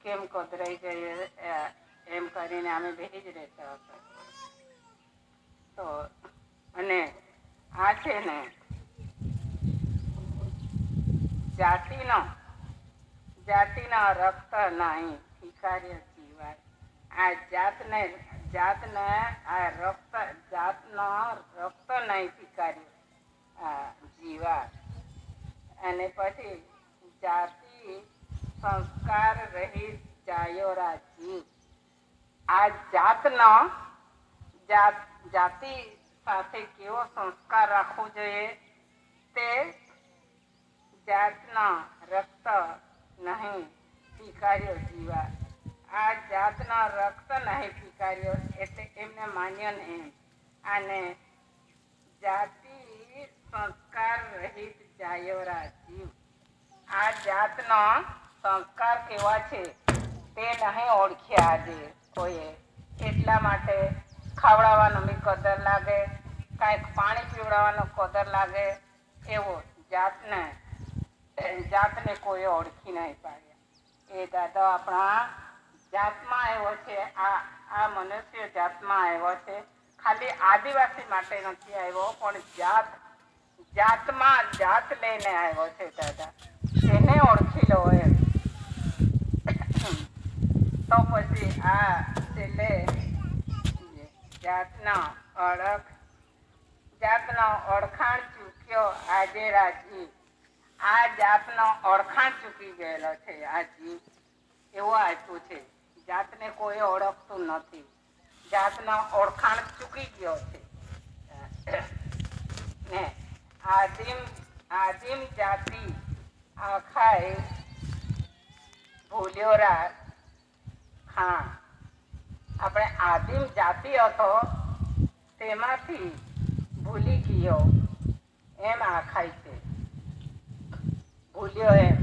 કેમ કોતરાઈ જઈએ એમ કરીને અમે બેસી જ રહેતા હતા. તો અને આ છે ને જાતિનો રક્ત નહીં સ્વીકાર્ય જીવાય. આ જાતને આ જાતનો રક્ત નહીં સ્વીકાર્ય જીવા. અને પછી જાતિ સંસ્કાર રહિત જાયોરા જીવ. આ જાતિ સાથે કેવો સંસ્કાર રાખવો જોઈએ તે જાતના રક્ત નહીં સ્વીકાર્યો જીવા. આ જાતના રક્ત નહીં સ્વીકાર્યો એટલે એમને માન્ય નહીં. અને જાતિ સંસ્કાર રહિત જાયોરા જીવ. આ જાતનો સંસ્કાર કેવા છે તે નહીં ઓળખ્યા આજે કોઈએ. એટલા માટે ખવડાવવાનો બી કદર લાગે, કાંઈક પાણી પીવડાવવાનો કદર લાગે, એવો જાતને કોઈ ઓળખી નહીં પાડ્યા. એ દાદા આપણા જાતમાં આવ્યો છે. આ મનુષ્ય જાતમાં આવ્યો છે. ખાલી આદિવાસી માટે નથી આવ્યો, પણ જાત લઈને આવ્યો છે દાદા. એને ઓળખી લો એમ. તો પછી આ છેલ્લે જાતનો ઓળખાણ ચૂક્યો આજે રાજી. આ જાતનો ઓળખાણ ચૂકી ગયેલો છે આ જીવ. એવું આપ્યું છે. જાતને કોઈ ઓળખતું નથી. જાતનો ઓળખાણ ચૂકી ગયો છે ને આદિમ જાતિ આખાય ભૂલ્યો રા. હા, આપણે આદિમ જાતિ હતો તેમાંથી ભૂલી ગયો એમ આખાય છે. ભૂલ્યો એમ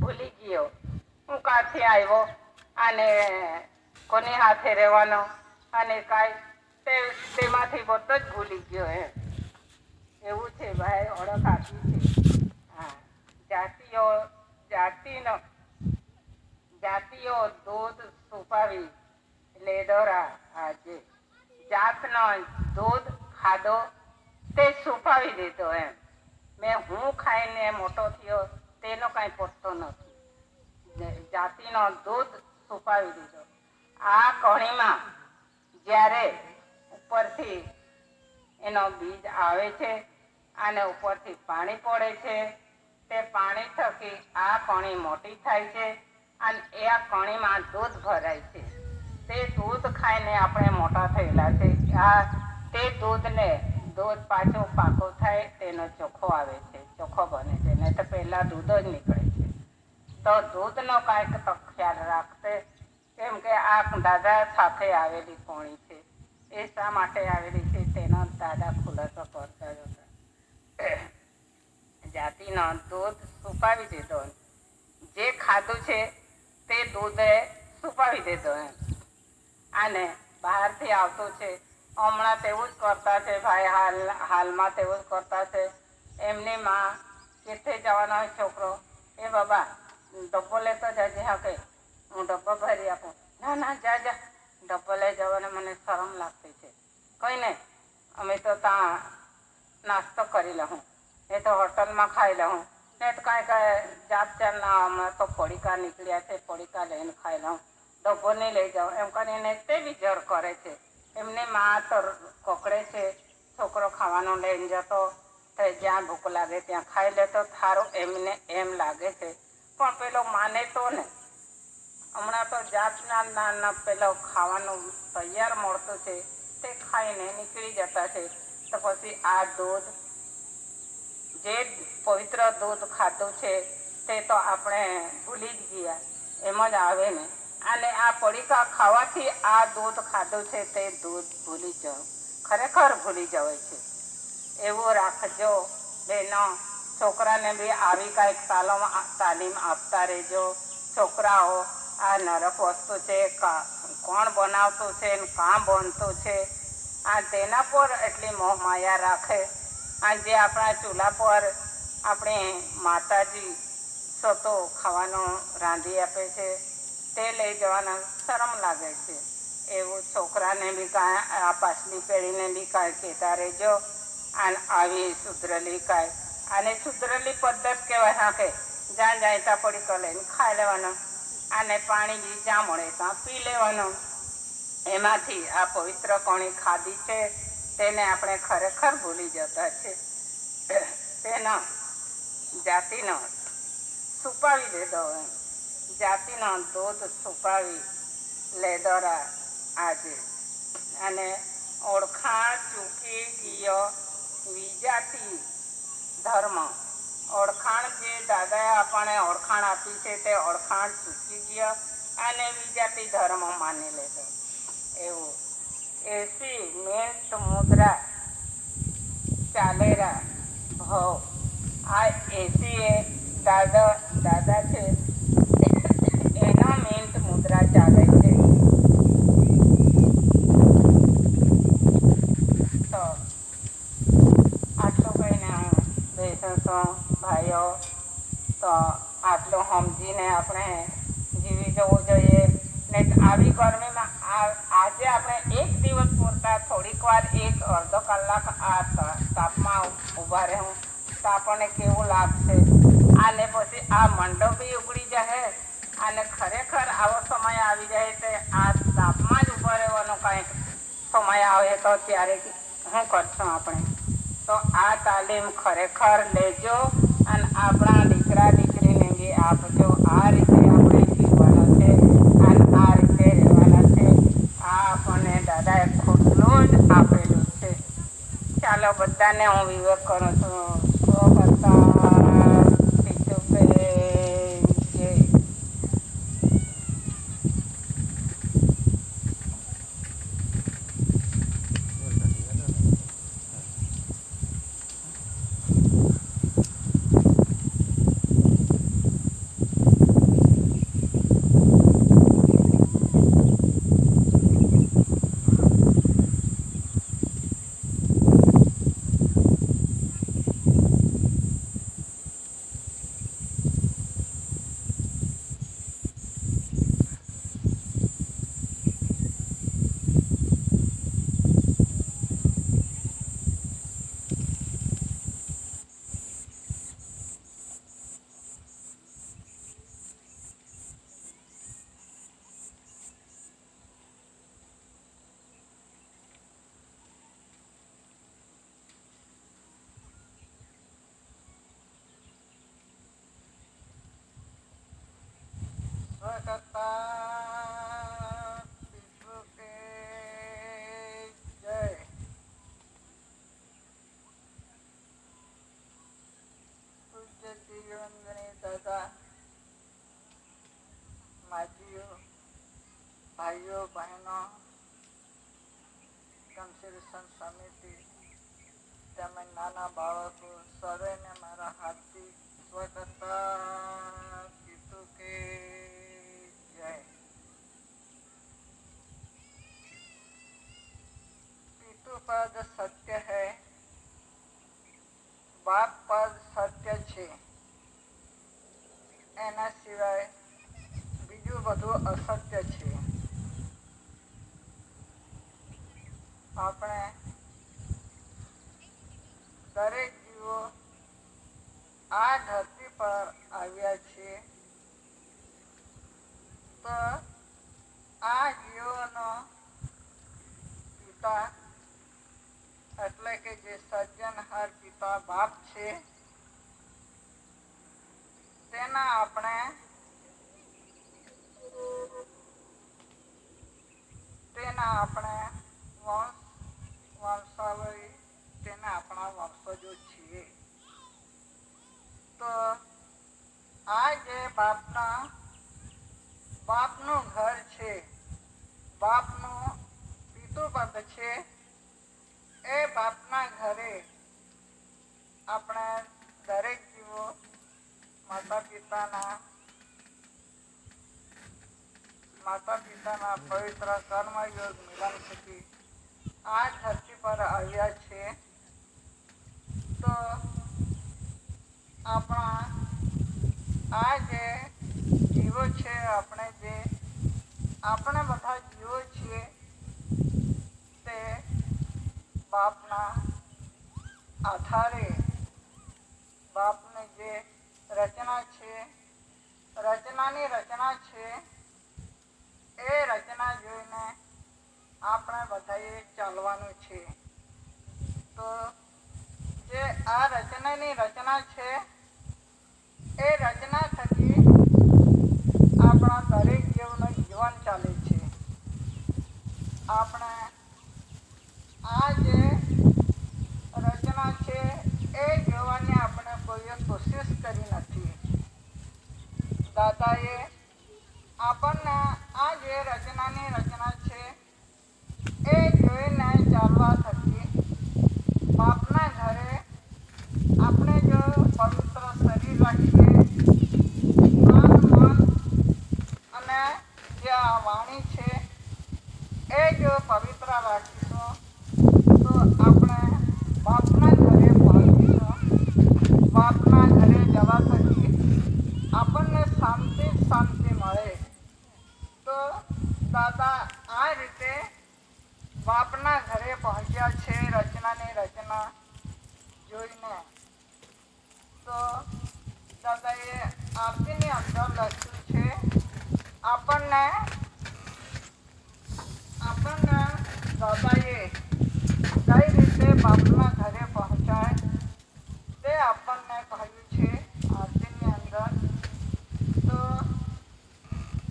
ભૂલી ગયો. હું કાંથી આવ્યો અને કોની હાથે રહેવાનો અને કાંઈ તેમાંથી બધો જ ભૂલી ગયો એમ. એવું છે ભાઈ, ઓળખ આપી છે. હા, જાતિઓ દૂધ સુપાવી લેડોરા આજે. જાતનો દૂધ ખાધો તે સુપાવી દીધો એમ. હું ખાઈને મોટો થયો તેનો કાંઈ પત્તો નથી. જાતિનો દૂધ સુપાવી દીધો. આ કણીમાં જ્યારે ઉપરથી એનો બીજ આવે છે અને ઉપરથી પાણી પડે છે, તે પાણી થકી આ કણી મોટી થાય છે અને એ આ કણીમાં દૂધ ભરાય છે. તે દૂધ ખાઈને આપણે મોટા થયેલા છે. તે દૂધ પાછું પાકો થાય તેનો ચોખ્ખો આવે છે, ચોખ્ખો બને છે. નહીં તો પહેલાં દૂધ જ નીકળે છે. તો દૂધનો કાંઈક તો ખ્યાલ રાખશે. કેમ કે આ દાદા સાથે આવેલી કોણી છે. એ શા માટે આવેલી છે તેનો દાદા ખુલાસો કરતા જ હતા. જાતિનો દૂધ સુપાવી દીધો. જે ખાધું છે તે દૂધે સુપાવી દીધો એમ. અને બહારથી આવતું છે. હમણાં તેવું જ કરતા છે ભાઈ. હાલમાં તેવું જ કરતા છે. એમની માં કેથે જવાનો હોય છોકરો, એ બાબા ડબ્બો લેતો જજે. હા કે હું ડબ્બો ભરી આપું. ના જા ડબ્બો લઈ જવાને મને શરમ લાગતી છે. કંઈ નહીં, અમે તો ત્યાં નાસ્તો કરી લઉં, એ તો હોટલમાં ખાઈ લઉં. ને તો કાંઈ જાતના હમણાં તો પડીકા નીકળ્યા છે, પડીકા લઈને ખાઈ લઉં, ડબ્બો નહીં લઈ જાઉં એમ કરીને તે બી જર કરે છે. એમની માં તો કોકડે છે. છોકરો ખાવાનું લઈને જતો તો જ્યાં ભૂખ લાગે ત્યાં ખાઈ લેતો. થારું એમને એમ લાગે છે, પણ પેલો માને તો ને. હમણાં તો જાતના પેલો ખાવાનું તૈયાર મળતું છે તે ખાઈને નીકળી જતા છે. તો પછી આ દૂધ, જે પવિત્ર દૂધ ખાધું છે તે તો આપણે ભૂલી જ ગયા એમ જ આવે ને. અને આ પડીકા ખાવાથી આ દૂધ ખાધું છે તે દૂધ ભૂલી જાઓ, ખરેખર ભૂલી જવાય છે. એવું રાખજો બહેનો. છોકરાને બી આવી કાંઈક તાલીમ આપતા રહેજો. છોકરાઓ, આ નરક વસ્તુ છે, કોણ બનાવતું છે ને કાં બનતું છે, આ તેના પર એટલી મોહ માયા રાખે. આ જે આપણા ચૂલા પર આપણે માતાજી સતો ખાવાનું રાંધી આપે છે તે લઈ જવાના શરમ લાગે છે. એવું છોકરાને બી કાંઈ આ પાછલી પેઢીને બી કાંઈ કહેતા રહેજો. અને આવી સુધરેલી કાંઈ આને સુધરેલી પદ્ધત કહેવાય. હા કે જ્યાં જાય ત્યાં પડી તો લઈને ખાઈ લેવાનું અને પાણી બી જ્યાં મળે ત્યાં પી લેવાનું. એમાંથી આ પવિત્ર કોણી ખાધી છે તેને આપણે ખરેખર ભૂલી જતા છે. તેનો જાતિનો છુપાવી દીધો એમ. જાતિનો દૂધ છુપાવી લેદોરા આજે અને ઓળખાણ ચૂકી ગયો વિજાતિ ધર્મ. ઓળખાણ જે દાદાએ આપણને ઓળખાણ આપી છે તે ઓળખાણ ચૂકી ગયો અને વિજાતિ ધર્મ માની લીધો. એવું એસી મિન્ટ મુદ્રા ચાલેરા ભાવ. આ એસી એ દાદા છે એના મિન્ટ મુદ્રા ચાલે છે. તો આટલું કહીને હું બેસું ભાઈઓ. તો આટલું સમજીને આપણે જીવી જવું જોઈએ. ને આવી ગરમીમાં આજે આપણે એક દિવસ પૂરતા થોડીક વાર એક અડધો કલાક આ તાપમાં ઊભા રહું તો આપણને કેવું લાગશે. અને પછી આ મંડો બી ઉગડી જાય અને ખરેખર આવો સમય આવી જાય તો આ તાપમાં જ ઊભો રહેવાનો કાંઈક સમય આવે તો ત્યારે શું કરશું આપણે. તો આ તાલીમ ખરેખર લેજો અને આપણા દીકરા દીકરીને બી આપજો. આ રીતે આપણે જીવવાનું છે અને આ રીતે રહેવાના છે. આ આપણને દાદાએ ખુલ્લું જ આપેલું છે. ચાલો બધાને હું વિવેક કરું છું. દાદા માજીઓ ભાઈઓ બહેનો કન્સર્વેશન સમિતિ તેમજ નાના બાળકો સર્વેને મારા હાર્દિક સ્વાગત કીધું કે જય. પિતૃ પદ સત્ય है, બાપ પદ સત્ય છે. એના સિવાય બીજું બધું અસત્ય છે. આપણે દરેક જીવો આ ધરતી પર આવ્યા છીએ તો આ જીવોનો પિતા એટલે કે જે સર્જનહાર પિતા બાપ છે તેના આપણે વંશાવળી તેના આપણા વંશજો છીએ. તો આ જે બાપનું ઘર છે, બાપનું પિતૃપદ છે, એ બાપના ઘરે આપણે દરેક જીવો માતા પિતાના પવિત્ર કર્મયોગ મિલન થકી આ ધરતી પર આવ્યા છે. તો આપણા આ જે જીવો છે, આપણે જે આપણે બધા જીવો છીએ તે બાપના આધારે બાપની જે રચના છે, રચનાની રચના છે, એ રચના જોઈને આપણે બધાએ ચાલવાનું છે. તો જે આ રચનાની રચના છે એ રચના થકી આપણા દરેક જીવનું જીવન ચાલે છે. આપણે આ જે રચના છે એ જોવાની આપણે કોઈએ કોશિશ કરી નથી. દાદાએ આપણને આ જે રચનાની રચના છે એ જોઈને ચાલવા થકી બાપના ઘરે આપણે જો પવિત્ર શરીર રાખીએ, તન મન અને જે આ વાણી છે એ જો પવિત્ર રાખીશું તો આપણે બાપના ઘરે પહોંચીશું. બાપના ઘરે જવા થકી આપણને શાંતિ મળે. તો દાદા આ રીતે બાપના ઘરે પહોંચ્યા છે રચનાની રચના જોઈને. તો દાદાએ આરતીની અંદર લખ્યું છે આપણને દાદાએ કઈ રીતે બાપના ઘરે પહોંચાય તે આપણને કહ્યું છે આરતીની અંદર. તો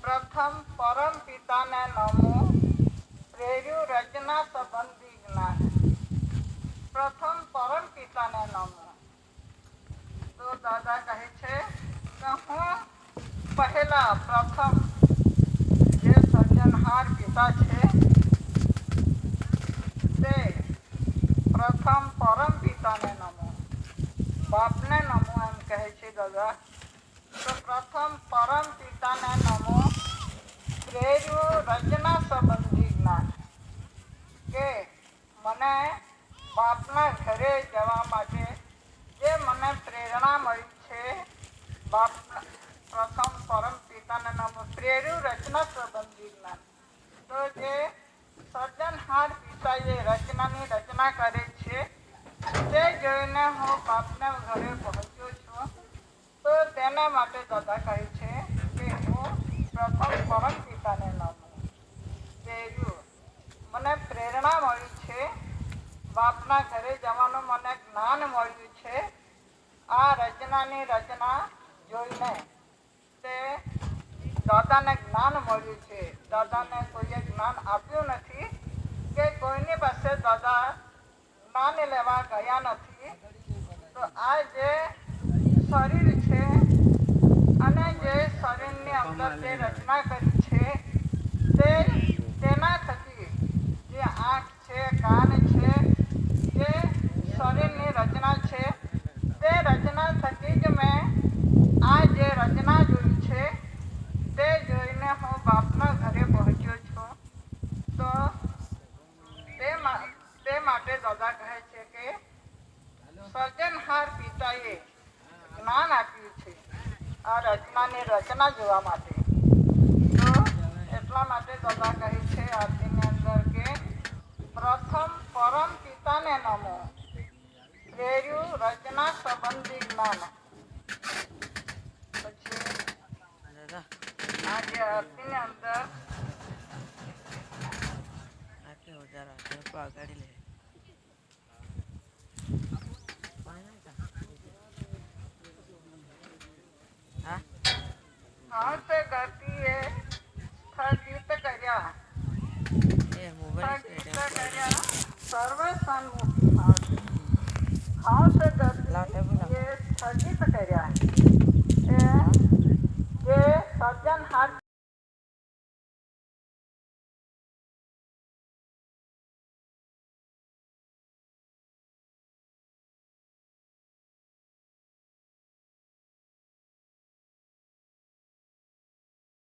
પ્રથમ પરમ પિતાને નમો, પ્રેર્યું રચના સંબંધી જ્ઞાન. પ્રથમ પરમ પિતાને નમો. તો દાદા કહે છે કે હું પહેલા પ્રથમ જે સર્જનહાર પિતા છે તે પ્રથમ પરમ પિતાને નમો, બાપને નમો એમ કહે છે દાદા. તો પ્રથમ પરમ પિતાને નમો, પ્રેર્યું રચના સંબંધી જ્ઞાન. કે મને બાપના ઘરે જવા માટે જે મને પ્રેરણા મળી છે, બાપના પ્રથમ પરમ પિતાને નમો, પ્રેર્યું રચના સંબંધી જ્ઞાન. તો જે સર્જનહાર પિતાએ રચનાની રચના કરે છે તે જોઈને હું બાપના ઘરે પહોંચ્યો છું. તો તેના માટે દાદા કહે છે કે હું પ્રથમ પરમ પિતાને નમો, પ્રેર્યું મને પ્રેરણા મળી છે, બાપના ઘરે જવાનું મને જ્ઞાન મળ્યું છે. આ રચનાની રચના જોઈને તે દાદાને જ્ઞાન મળ્યું છે. દાદાને કોઈએ જ્ઞાન આપ્યું નથી કે કોઈની પાસે દાદા જ્ઞાન લેવા ગયા નથી. તો આ જે શરીર છે અને જે શરીરની અંદર જે રચના કરી છે તેના થકી જે આંખ છે, કાન છે, જે શરીરની રચના છે તે રચના થકી જ મેં આ જે રચના જોઈ છે તે જોઈને હું બાપના ઘરે પહોંચ્યો છું. તો તે માટે દાદા કહે છે કે સર્જનહાર પિતાએ જ્ઞાન આપ્યું છે આ રચનાની રચના જોવા માટે. તો એટલા માટે દાદા કહે છે આરતીની અંદર કે પ્રથમ પરમ પિતાને નમો, પ્રેર્યું રચના સંબંધી જ્ઞાન. પછી આ જે આરતીની અંદર હાથ ગતિએ સ્થગિત કર્યા, સર્વ સન્મુખી હાથ ગતિએ સ્થગિત કર્યા.